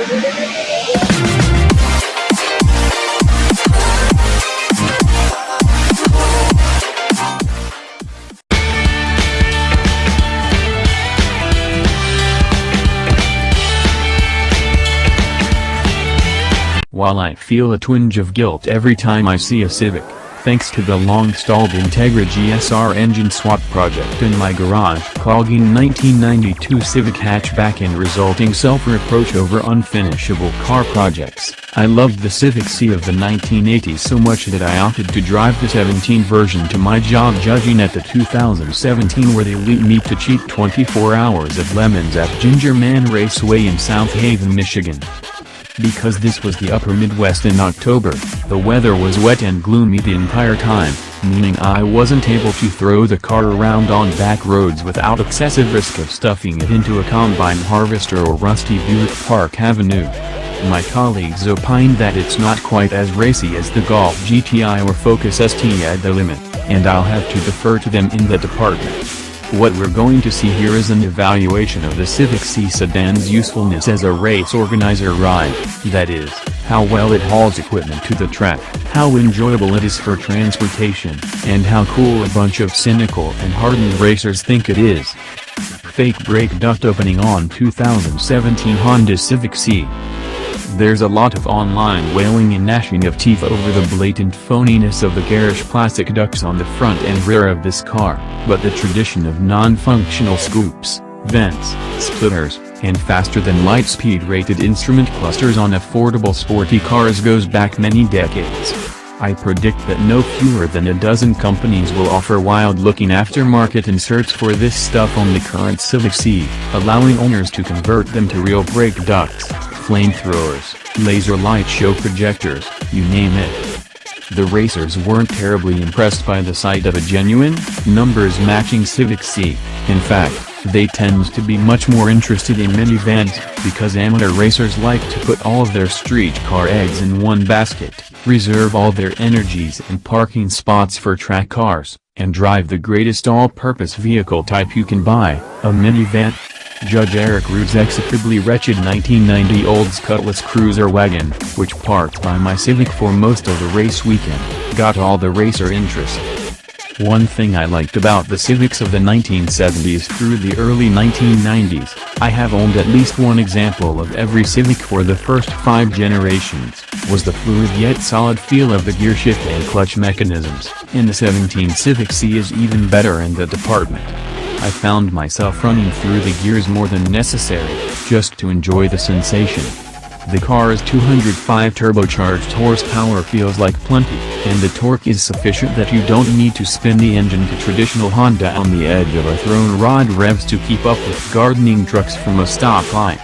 While I feel a twinge of guilt every time I see a Civic, thanks to the long-stalled Integra GS-R engine swap project and my garage-clogging 1992 Civic hatchback and resulting self-reproach over unfinishable car projects, I loved the Civic Si of the 1980s so much that I opted to drive the 17 version to my job judging at the 2017 where they lead me to cheat 24 hours of lemons at GingerMan Raceway in South Haven, Michigan. Because this was the upper Midwest in October, the weather was wet and gloomy the entire time, meaning I wasn't able to throw the car around on back roads without excessive risk of stuffing it into a combine harvester or rusty Buick Park Avenue. My colleagues opined that it's not quite as racy as the Golf GTI or Focus ST at the limit, and I'll have to defer to them in that department. What we're going to see here is an evaluation of the Civic Si sedan's usefulness as a race organizer ride, that is, how well it hauls equipment to the track, how enjoyable it is for transportation, and how cool a bunch of cynical and hardened racers think it is. Fake brake duct opening on 2017 Honda Civic Si. There's a lot of online wailing and gnashing of teeth over the blatant phoniness of the garish plastic ducts on the front and rear of this car, but the tradition of non-functional scoops, vents, splitters, and faster-than-light speed-rated instrument clusters on affordable sporty cars goes back many decades. I predict that no fewer than a dozen companies will offer wild-looking aftermarket inserts for this stuff on the current Civic Si, allowing owners to convert them to real brake ducts, flamethrowers, laser light show projectors, you name it. The racers weren't terribly impressed by the sight of a genuine, numbers-matching Civic Si. In fact, they tend to be much more interested in minivans, because amateur racers like to put all of their street car eggs in one basket, reserve all their energies and parking spots for track cars, and drive the greatest all-purpose vehicle type you can buy, a minivan. Judge Eric Rude's execrably wretched 1990 Olds Cutlass cruiser wagon, which parked by my Civic for most of the race weekend, got all the racer interest. One thing I liked about the Civics of the 1970s through the early 1990s, I have owned at least one example of every Civic for the first 5 generations, was the fluid yet solid feel of the gearshift and clutch mechanisms, and the 17 Civic Si is even better in that department. I found myself running through the gears more than necessary, just to enjoy the sensation. The car's 205 turbocharged horsepower feels like plenty, and the torque is sufficient that you don't need to spin the engine to traditional Honda on the edge of a thrown rod revs to keep up with gardening trucks from a stoplight.